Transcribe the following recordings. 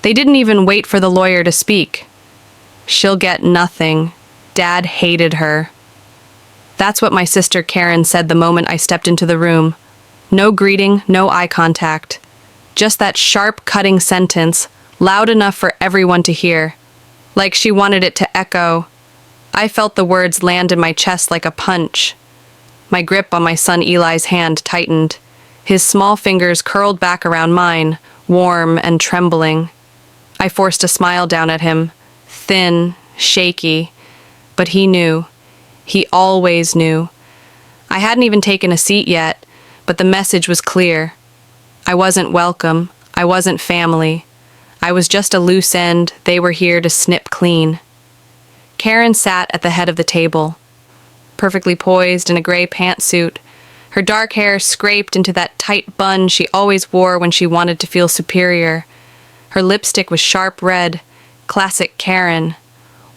They didn't even wait for the lawyer to speak. She'll get nothing. Dad hated her. That's what my sister Karen said the moment I stepped into the room. No greeting, no eye contact. Just that sharp, cutting sentence, loud enough for everyone to hear. Like she wanted it to echo. I felt the words land in my chest like a punch. My grip on my son Eli's hand tightened. His small fingers curled back around mine, warm and trembling. I forced a smile down at him, thin, shaky, but he knew. He always knew. I hadn't even taken a seat yet, but the message was clear. I wasn't welcome. I wasn't family. I was just a loose end they were here to snip clean. Karen sat at the head of the table, perfectly poised in a gray pantsuit, her dark hair scraped into that tight bun she always wore when she wanted to feel superior. Her lipstick was sharp red, classic Karen,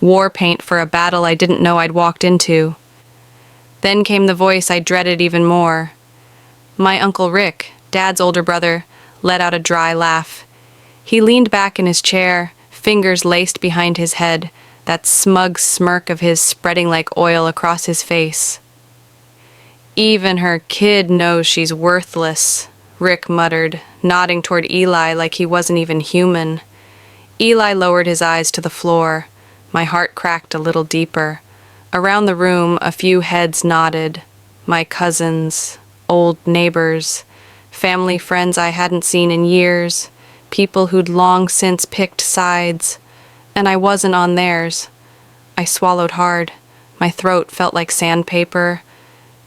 war paint for a battle I didn't know I'd walked into. Then came the voice I dreaded even more. My Uncle Rick, Dad's older brother, let out a dry laugh. He leaned back in his chair, fingers laced behind his head, that smug smirk of his spreading like oil across his face. Even her kid knows she's worthless, Rick muttered, nodding toward Eli like he wasn't even human. Eli lowered his eyes to the floor. My heart cracked a little deeper. Around the room, a few heads nodded. My cousins, old neighbors, family friends I hadn't seen in years, people who'd long since picked sides, and I wasn't on theirs. I swallowed hard. My throat felt like sandpaper.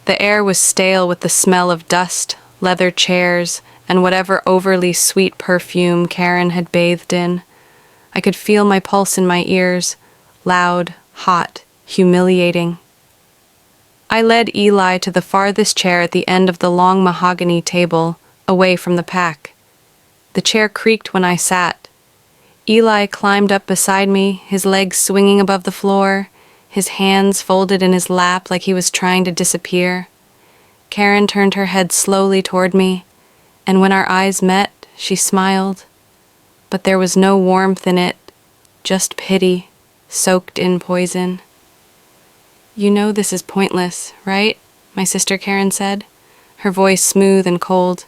The air was stale with the smell of dust, leather chairs, and whatever overly sweet perfume Karen had bathed in. I could feel my pulse in my ears, loud, hot, humiliating. I led Eli to the farthest chair at the end of the long mahogany table, away from the pack. The chair creaked when I sat. Eli climbed up beside me, his legs swinging above the floor, his hands folded in his lap like he was trying to disappear. Karen turned her head slowly toward me, and when our eyes met, she smiled. But there was no warmth in it, just pity, soaked in poison. "You know this is pointless, right?" my sister Karen said, her voice smooth and cold.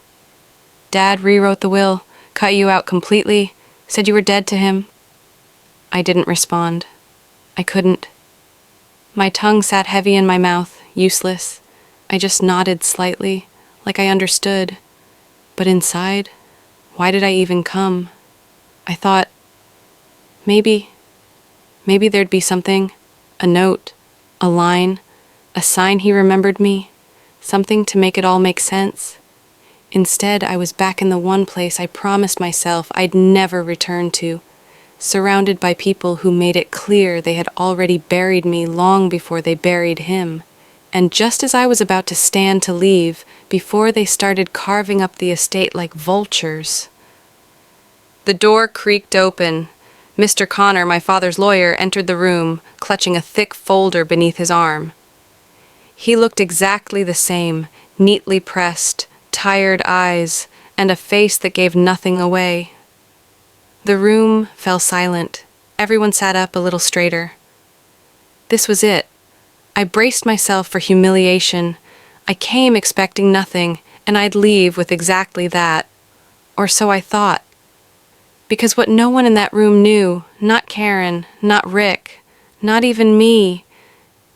"Dad rewrote the will, cut you out completely, said you were dead to him." I didn't respond. I couldn't. My tongue sat heavy in my mouth, useless. I just nodded slightly, like I understood. But inside, why did I even come? I thought, maybe there'd be something, a note, a line, a sign he remembered me, something to make it all make sense. Instead, I was back in the one place I promised myself I'd never return to, surrounded by people who made it clear they had already buried me long before they buried him. And just as I was about to stand to leave, before they started carving up the estate like vultures. The door creaked open. Mr. Connor, my father's lawyer, entered the room, clutching a thick folder beneath his arm. He looked exactly the same, neatly pressed, tired eyes, and a face that gave nothing away. The room fell silent. Everyone sat up a little straighter. This was it. I braced myself for humiliation. I came expecting nothing, and I'd leave with exactly that. Or so I thought. Because what no one in that room knew, not Karen, not Rick, not even me,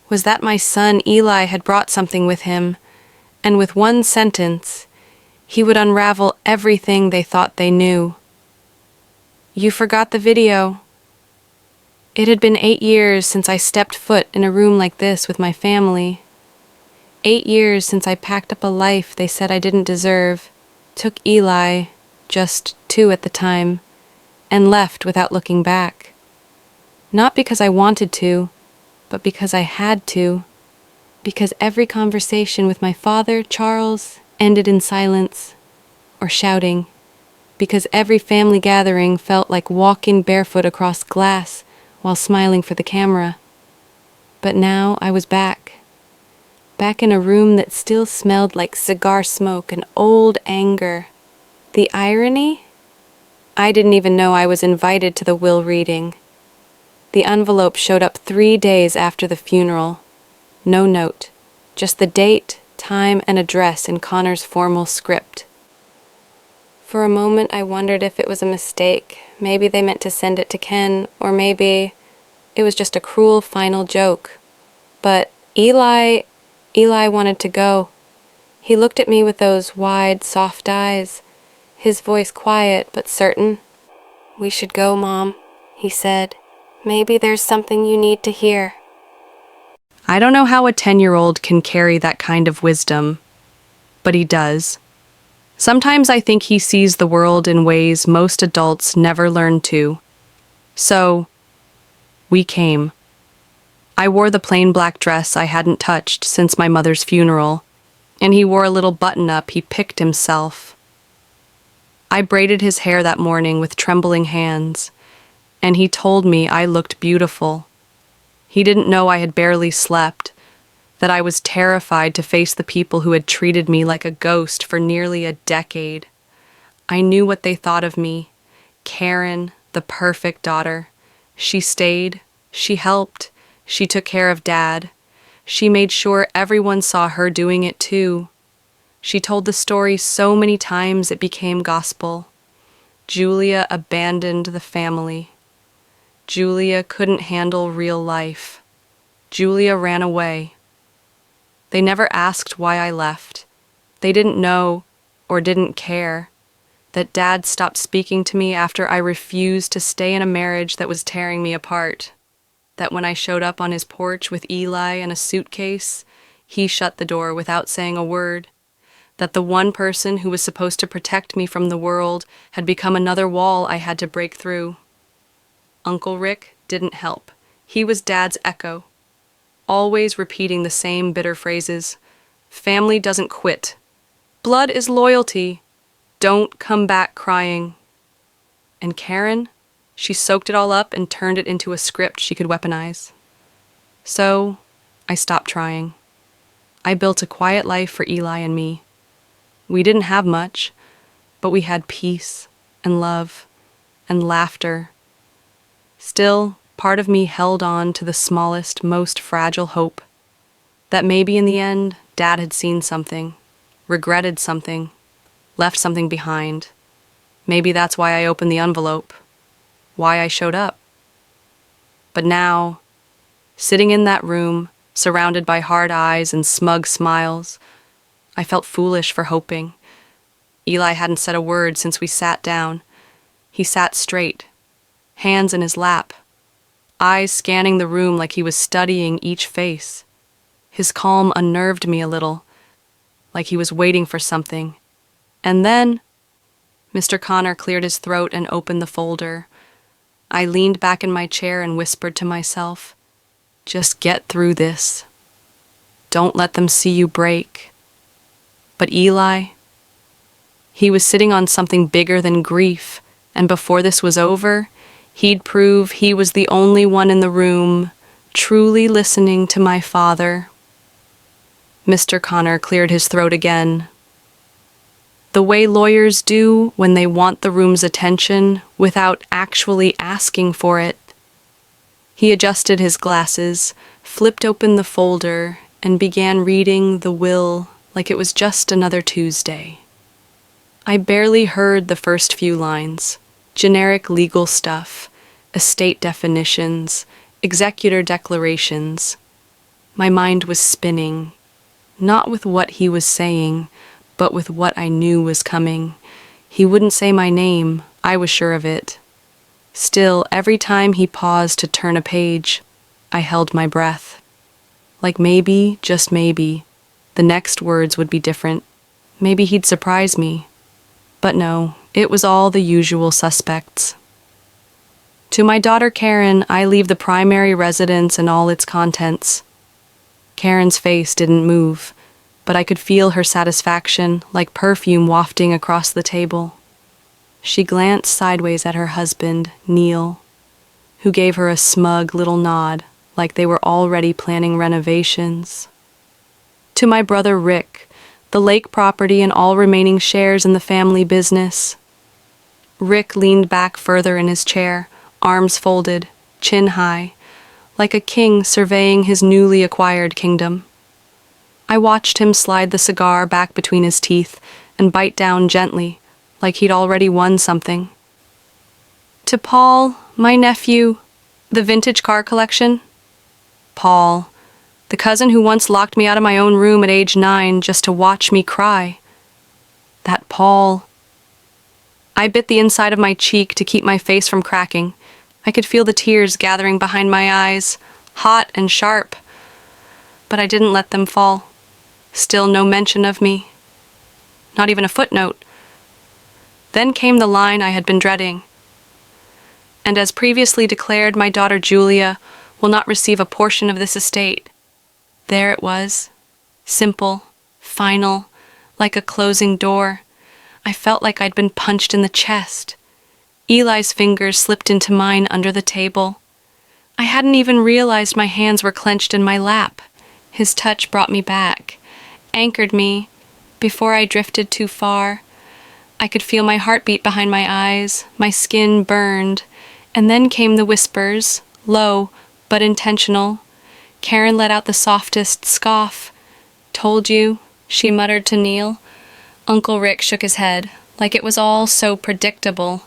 was that my son Eli had brought something with him, and with one sentence, he would unravel everything they thought they knew. "You forgot the video." It had been 8 years since I stepped foot in a room like this with my family. 8 years since I packed up a life they said I didn't deserve, took Eli, just 2 at the time, and left without looking back. Not because I wanted to, but because I had to. Because every conversation with my father, Charles, ended in silence or shouting. Because every family gathering felt like walking barefoot across glass while smiling for the camera. But now I was back in a room that still smelled like cigar smoke and old anger. The irony? I didn't even know I was invited to the will reading. The envelope showed up 3 days after the funeral. No note, just the date, time, and address in Connor's formal script. For a moment, I wondered if it was a mistake. Maybe they meant to send it to Ken, or maybe it was just a cruel final joke. But Eli wanted to go. He looked at me with those wide, soft eyes, his voice quiet but certain. "We should go, Mom," he said. "Maybe there's something you need to hear." I don't know how a 10-year-old can carry that kind of wisdom, but he does. Sometimes I think he sees the world in ways most adults never learn to. So, we came. I wore the plain black dress I hadn't touched since my mother's funeral, and he wore a little button-up he picked himself. I braided his hair that morning with trembling hands, and he told me I looked beautiful. He didn't know I had barely slept, that I was terrified to face the people who had treated me like a ghost for nearly a decade. I knew what they thought of me. Karen, the perfect daughter. She stayed, she helped, she took care of Dad. She made sure everyone saw her doing it too. She told the story so many times it became gospel. Julia abandoned the family. Julia couldn't handle real life. Julia ran away. They never asked why I left. They didn't know, or didn't care, that Dad stopped speaking to me after I refused to stay in a marriage that was tearing me apart. That when I showed up on his porch with Eli and a suitcase, he shut the door without saying a word. That the one person who was supposed to protect me from the world had become another wall I had to break through. Uncle Rick didn't help. He was Dad's echo, always repeating the same bitter phrases. Family doesn't quit. Blood is loyalty. Don't come back crying. And Karen, she soaked it all up and turned it into a script she could weaponize. So, I stopped trying. I built a quiet life for Eli and me. We didn't have much, but we had peace and love and laughter. Still, part of me held on to the smallest, most fragile hope. That maybe in the end, Dad had seen something, regretted something, left something behind. Maybe that's why I opened the envelope, why I showed up. But now, sitting in that room, surrounded by hard eyes and smug smiles, I felt foolish for hoping. Eli hadn't said a word since we sat down. He sat straight, hands in his lap, eyes scanning the room like he was studying each face. His calm unnerved me a little, like he was waiting for something. And then, Mr. Connor cleared his throat and opened the folder. I leaned back in my chair and whispered to myself, "Just get through this. Don't let them see you break." But Eli, he was sitting on something bigger than grief, and before this was over, he'd prove he was the only one in the room truly listening to my father. Mr. Connor cleared his throat again. The way lawyers do when they want the room's attention without actually asking for it. He adjusted his glasses, flipped open the folder, and began reading the will like it was just another Tuesday. I barely heard the first few lines. Generic legal stuff, estate definitions, executor declarations. My mind was spinning, not with what he was saying, but with what I knew was coming. He wouldn't say my name, I was sure of it. Still, every time he paused to turn a page, I held my breath. Like maybe, just maybe, the next words would be different. Maybe he'd surprise me. But no, it was all the usual suspects. To my daughter Karen, I leave the primary residence and all its contents. Karen's face didn't move, but I could feel her satisfaction like perfume wafting across the table. She glanced sideways at her husband, Neil, who gave her a smug little nod like they were already planning renovations. To my brother Rick, the lake property and all remaining shares in the family business. Rick leaned back further in his chair, arms folded, chin high, like a king surveying his newly acquired kingdom. I watched him slide the cigar back between his teeth and bite down gently, like he'd already won something. To Paul, my nephew, the vintage car collection. Paul, the cousin who once locked me out of my own room at age 9 just to watch me cry. That Paul. I bit the inside of my cheek to keep my face from cracking. I could feel the tears gathering behind my eyes, hot and sharp. But I didn't let them fall. Still no mention of me. Not even a footnote. Then came the line I had been dreading. And as previously declared, my daughter Julia will not receive a portion of this estate. There it was. Simple, final, like a closing door. I felt like I'd been punched in the chest. Eli's fingers slipped into mine under the table. I hadn't even realized my hands were clenched in my lap. His touch brought me back, anchored me, before I drifted too far. I could feel my heartbeat behind my eyes, my skin burned, and then came the whispers, low but intentional. Karen let out the softest scoff. Told you, she muttered to Neil. Uncle Rick shook his head, like it was all so predictable.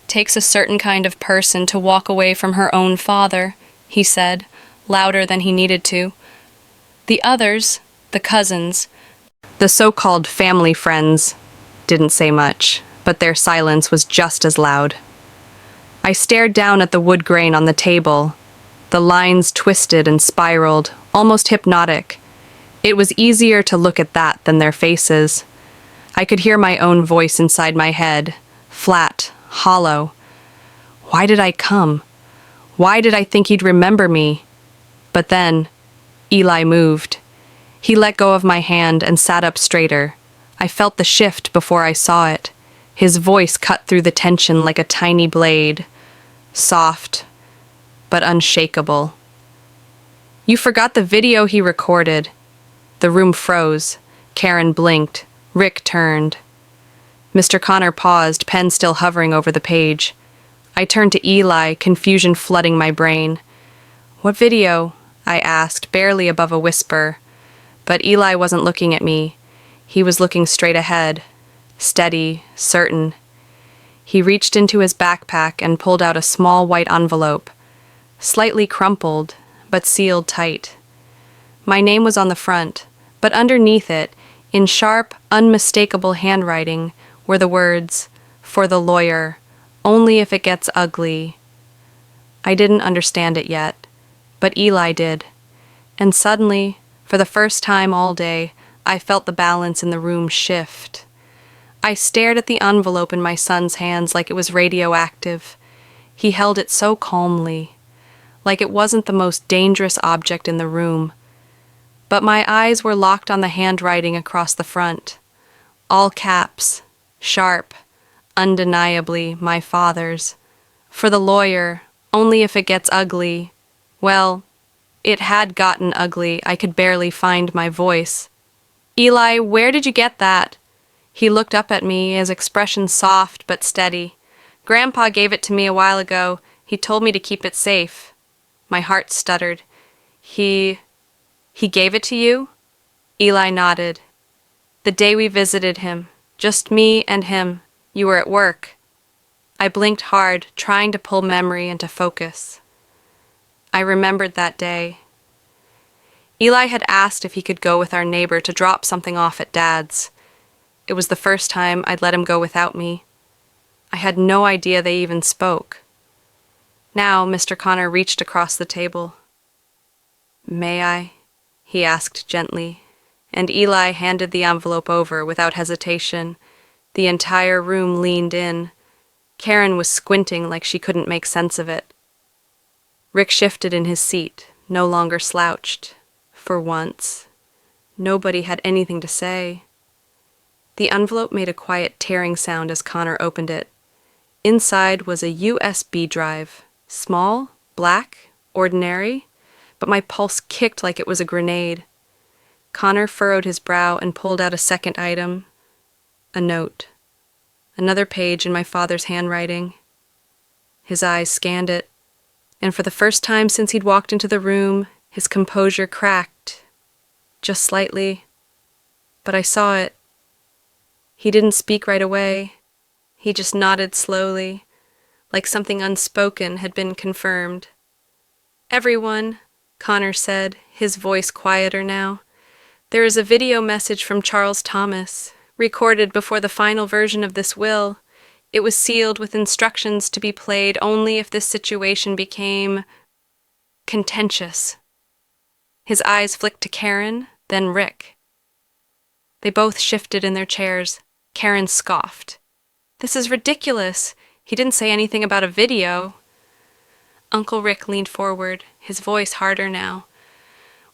Takes a certain kind of person to walk away from her own father, he said, louder than he needed to. The others, the cousins, the so-called family friends, didn't say much, but their silence was just as loud. I stared down at the wood grain on the table. The lines twisted and spiraled, almost hypnotic. It was easier to look at that than their faces. I could hear my own voice inside my head, flat, hollow. Why did I come? Why did I think he'd remember me? But then, Eli moved. He let go of my hand and sat up straighter. I felt the shift before I saw it. His voice cut through the tension like a tiny blade. Soft, but unshakable. You forgot the video he recorded. The room froze. Karen blinked. Rick turned. Mr. Connor paused, pen still hovering over the page. I turned to Eli, confusion flooding my brain. What video? I asked, barely above a whisper. But Eli wasn't looking at me. He was looking straight ahead, steady, certain. He reached into his backpack and pulled out a small white envelope, slightly crumpled, but sealed tight. My name was on the front, but underneath it, in sharp, unmistakable handwriting, were the words, "For the lawyer, only if it gets ugly." I didn't understand it yet, but Eli did. And suddenly, for the first time all day, I felt the balance in the room shift. I stared at the envelope in my son's hands like it was radioactive. He held it so calmly, like it wasn't the most dangerous object in the room. But my eyes were locked on the handwriting across the front. All caps, sharp, undeniably my father's. For the lawyer, only if it gets ugly. Well, it had gotten ugly. I could barely find my voice. Eli, where did you get that? He looked up at me, his expression soft but steady. Grandpa gave it to me a while ago. He told me to keep it safe. My heart stuttered. He gave it to you? Eli nodded. The day we visited him, just me and him, you were at work. I blinked hard, trying to pull memory into focus. I remembered that day. Eli had asked if he could go with our neighbor to drop something off at Dad's. It was the first time I'd let him go without me. I had no idea they even spoke. Now Mr. Connor reached across the table. May I? He asked gently, and Eli handed the envelope over without hesitation. The entire room leaned in. Karen was squinting like she couldn't make sense of it. Rick shifted in his seat, no longer slouched. For once. Nobody had anything to say. The envelope made a quiet tearing sound as Connor opened it. Inside was a USB drive. Small, black, ordinary, but my pulse kicked like it was a grenade. Connor furrowed his brow and pulled out a second item. A note. Another page in my father's handwriting. His eyes scanned it, and for the first time since he'd walked into the room, his composure cracked, just slightly. But I saw it. He didn't speak right away. He just nodded slowly, like something unspoken had been confirmed. "Everyone," Connor said, his voice quieter now. "There is a video message from Charles Thomas, recorded before the final version of this will. It was sealed with instructions to be played only if this situation became contentious." His eyes flicked to Karen, then Rick. They both shifted in their chairs. Karen scoffed. "This is ridiculous. He didn't say anything about a video." Uncle Rick leaned forward, his voice harder now.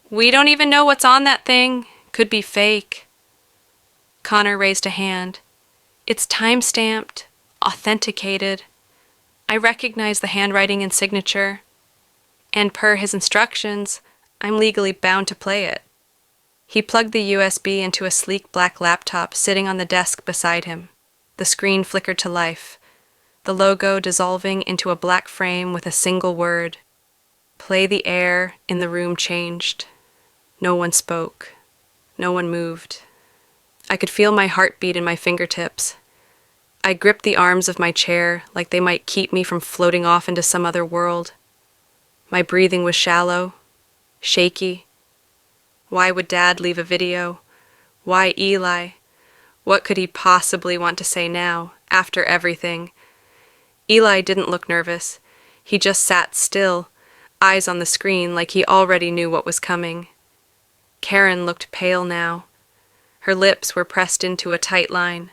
"We don't even know what's on that thing. Could be fake." Connor raised a hand. "It's time-stamped, authenticated. I recognize the handwriting and signature. And per his instructions, I'm legally bound to play it." He plugged the USB into a sleek black laptop sitting on the desk beside him. The screen flickered to life, the logo dissolving into a black frame with a single word. Play the air in the room changed. No one spoke. No one moved. I could feel my heartbeat in my fingertips. I gripped the arms of my chair like they might keep me from floating off into some other world. My breathing was shallow, shaky. Why would Dad leave a video? Why Eli? What could he possibly want to say now, after everything? Eli didn't look nervous. He just sat still, eyes on the screen like he already knew what was coming. Karen looked pale now. Her lips were pressed into a tight line.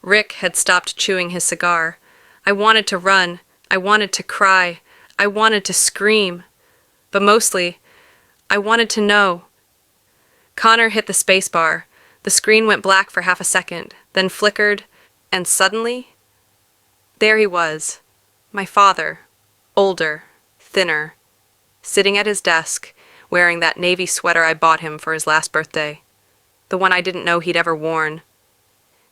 Rick had stopped chewing his cigar. I wanted to run. I wanted to cry. I wanted to scream. But mostly, I wanted to know. Connor hit the spacebar. The screen went black for half a second, then flickered, and suddenly, there he was, my father, older, thinner, sitting at his desk, wearing that navy sweater I bought him for his last birthday, the one I didn't know he'd ever worn.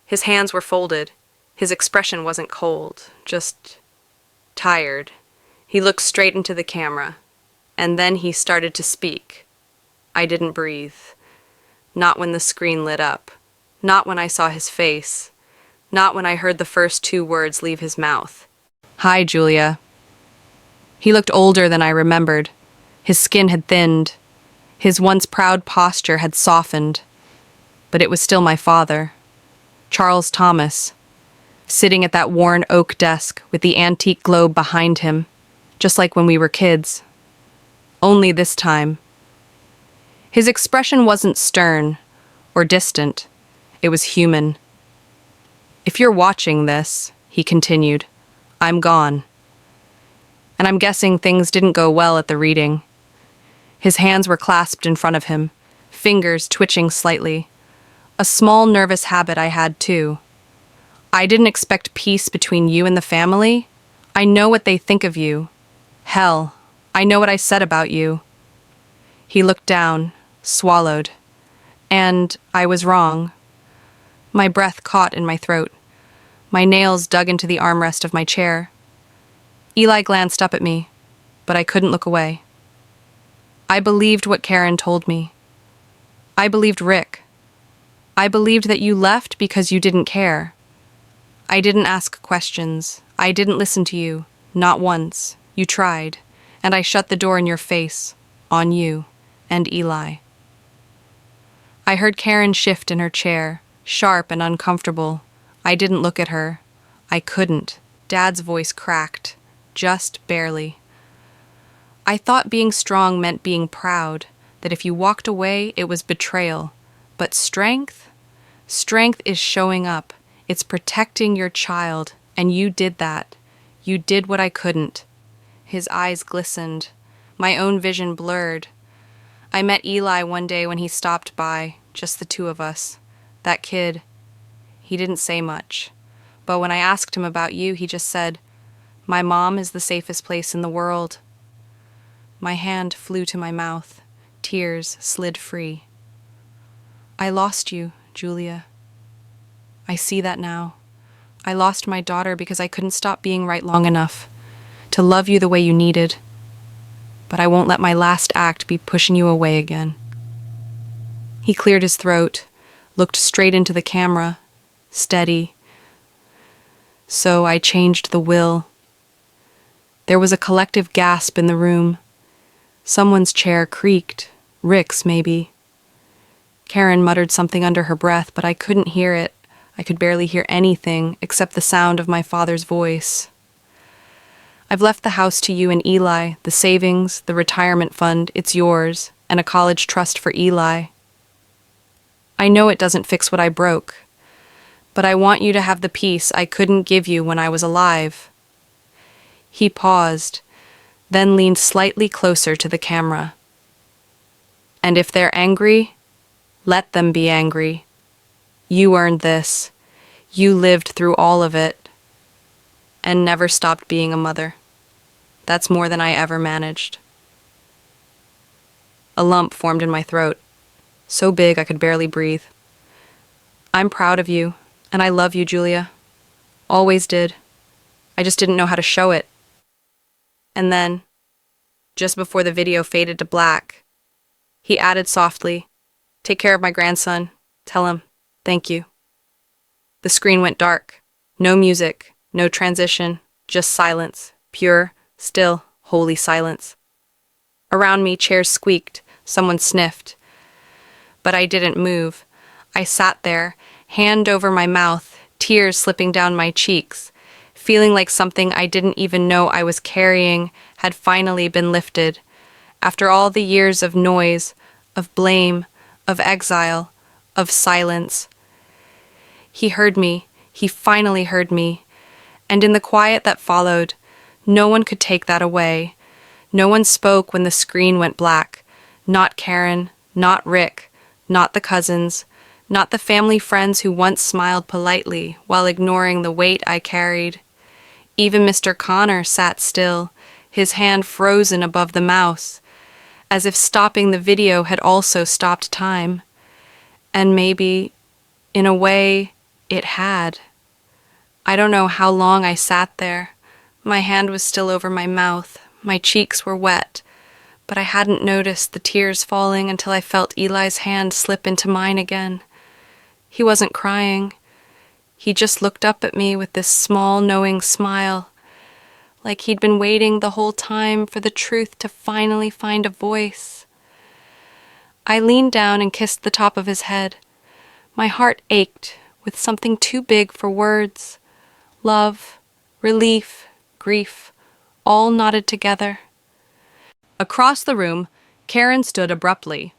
His hands were folded. His expression wasn't cold, just tired. He looked straight into the camera, and then he started to speak. I didn't breathe. Not when the screen lit up. Not when I saw his face. Not when I heard the first two words leave his mouth. "Hi, Julia." He looked older than I remembered. His skin had thinned. His once proud posture had softened. But it was still my father, Charles Thomas, sitting at that worn oak desk with the antique globe behind him, just like when we were kids. Only this time. His expression wasn't stern or distant. It was human. "If you're watching this," he continued, "I'm gone." And I'm guessing things didn't go well at the reading. His hands were clasped in front of him, fingers twitching slightly. A small nervous habit I had too. "I didn't expect peace between you and the family. I know what they think of you. Hell, I know what I said about you." He looked down, swallowed. And I was wrong. My breath caught in my throat. My nails dug into the armrest of my chair. Eli glanced up at me, but I couldn't look away. I believed what Karen told me. I believed Rick. I believed that you left because you didn't care. I didn't ask questions. I didn't listen to you. Not once. You tried, and I shut the door in your face, on you, and Eli. I heard Karen shift in her chair, sharp and uncomfortable. I didn't look at her. I couldn't. Dad's voice cracked, just barely. I thought being strong meant being proud, that if you walked away, it was betrayal. But strength? Strength is showing up. It's protecting your child, and you did that. You did what I couldn't. His eyes glistened. My own vision blurred. I met Eli one day when he stopped by, just the two of us. That kid. He didn't say much. But when I asked him about you, he just said, "My mom is the safest place in the world." My hand flew to my mouth. Tears slid free. "I lost you, Julia. I see that now. I lost my daughter because I couldn't stop being right long enough to love you the way you needed. But I won't let my last act be pushing you away again." He cleared his throat, looked straight into the camera, steady. "So I changed the will." There was a collective gasp in the room. Someone's chair creaked. Rick's, maybe. Karen muttered something under her breath, but I couldn't hear it. I could barely hear anything except the sound of my father's voice. "I've left the house to you and Eli, the savings, the retirement fund, it's yours, and a college trust for Eli. I know it doesn't fix what I broke, but I want you to have the peace I couldn't give you when I was alive." He paused, then leaned slightly closer to the camera. "And if they're angry, let them be angry. You earned this. You lived through all of it and never stopped being a mother. That's more than I ever managed." A lump formed in my throat, so big I could barely breathe. "I'm proud of you, and I love you, Julia. Always did. I just didn't know how to show it." And then, just before the video faded to black, he added softly, "Take care of my grandson. Tell him, thank you." The screen went dark. No music, no transition, just silence. Pure, still, holy silence. Around me, chairs squeaked. Someone sniffed. But I didn't move. I sat there, hand over my mouth, tears slipping down my cheeks, feeling like something I didn't even know I was carrying had finally been lifted. After all the years of noise, of blame, of exile, of silence. He heard me. He finally heard me. And in the quiet that followed, no one could take that away. No one spoke when the screen went black. Not Karen, not Rick, not the cousins, not the family friends who once smiled politely while ignoring the weight I carried. Even Mr. Connor sat still, his hand frozen above the mouse, as if stopping the video had also stopped time. And maybe, in a way, it had. I don't know how long I sat there. My hand was still over my mouth, my cheeks were wet, but I hadn't noticed the tears falling until I felt Eli's hand slip into mine again. He wasn't crying. He just looked up at me with this small, knowing smile, like he'd been waiting the whole time for the truth to finally find a voice. I leaned down and kissed the top of his head. My heart ached with something too big for words. Love, relief, grief, all knotted together. Across the room, Karen stood abruptly.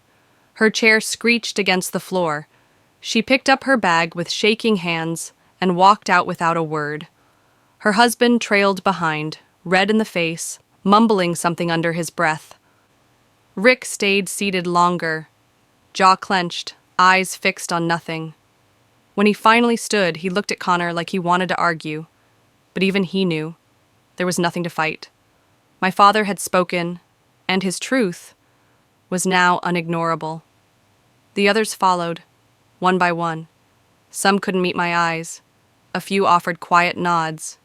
Her chair screeched against the floor. She picked up her bag with shaking hands and walked out without a word. Her husband trailed behind, red in the face, mumbling something under his breath. Rick stayed seated longer, jaw clenched, eyes fixed on nothing. When he finally stood, he looked at Connor like he wanted to argue, but even he knew there was nothing to fight. My father had spoken, and his truth was now unignorable. The others followed, one by one. Some couldn't meet my eyes. A few offered quiet nods.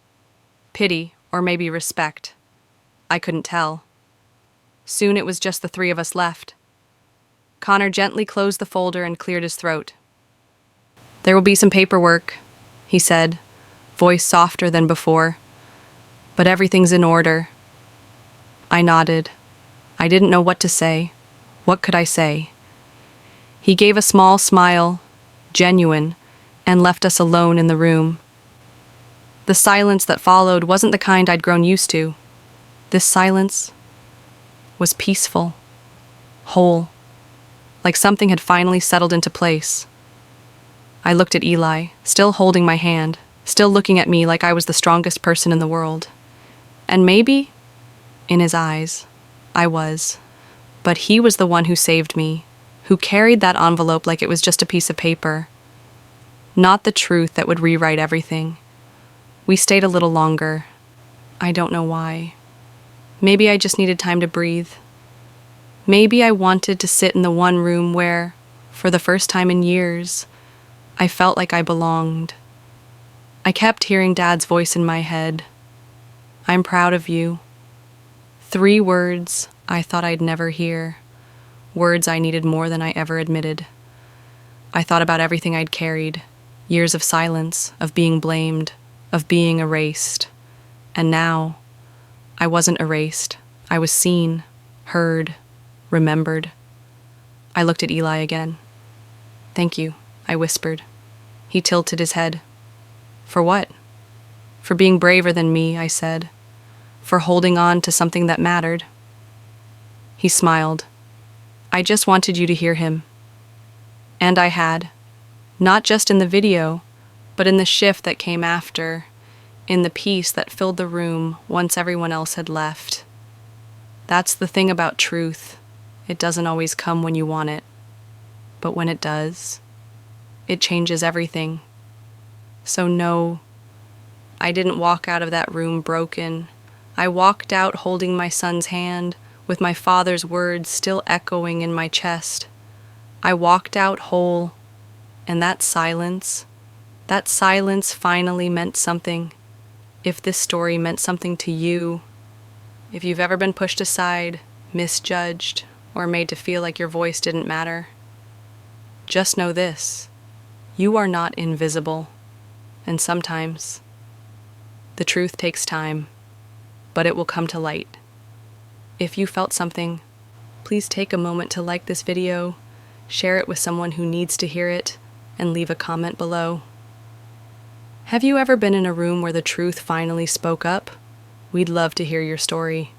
Pity, or maybe respect. I couldn't tell. Soon it was just the three of us left. Connor gently closed the folder and cleared his throat. "There will be some paperwork," he said, voice softer than before. "But everything's in order." I nodded. I didn't know what to say. What could I say? He gave a small smile, genuine, and left us alone in the room. The silence that followed wasn't the kind I'd grown used to. This silence was peaceful, whole, like something had finally settled into place. I looked at Eli, still holding my hand, still looking at me like I was the strongest person in the world. And maybe, in his eyes, I was. But he was the one who saved me, who carried that envelope like it was just a piece of paper. Not the truth that would rewrite everything. We stayed a little longer. I don't know why. Maybe I just needed time to breathe. Maybe I wanted to sit in the one room where, for the first time in years, I felt like I belonged. I kept hearing Dad's voice in my head. I'm proud of you. 3 words I thought I'd never hear. Words I needed more than I ever admitted. I thought about everything I'd carried. Years of silence, of being blamed, of being erased. And now, I wasn't erased. I was seen, heard, remembered. I looked at Eli again. Thank you, I whispered. He tilted his head. For what? For being braver than me, I said. For holding on to something that mattered. He smiled. I just wanted you to hear him. And I had. Not just in the video, but in the shift that came after, in the peace that filled the room once everyone else had left. That's the thing about truth. It doesn't always come when you want it. But when it does, it changes everything. So no, I didn't walk out of that room broken. I walked out holding my son's hand, with my father's words still echoing in my chest. I walked out whole, and that silence finally meant something. If this story meant something to you, if you've ever been pushed aside, misjudged, or made to feel like your voice didn't matter, just know this: you are not invisible, and sometimes the truth takes time, but it will come to light. If you felt something, please take a moment to like this video, share it with someone who needs to hear it, and leave a comment below. Have you ever been in a room where the truth finally spoke up? We'd love to hear your story.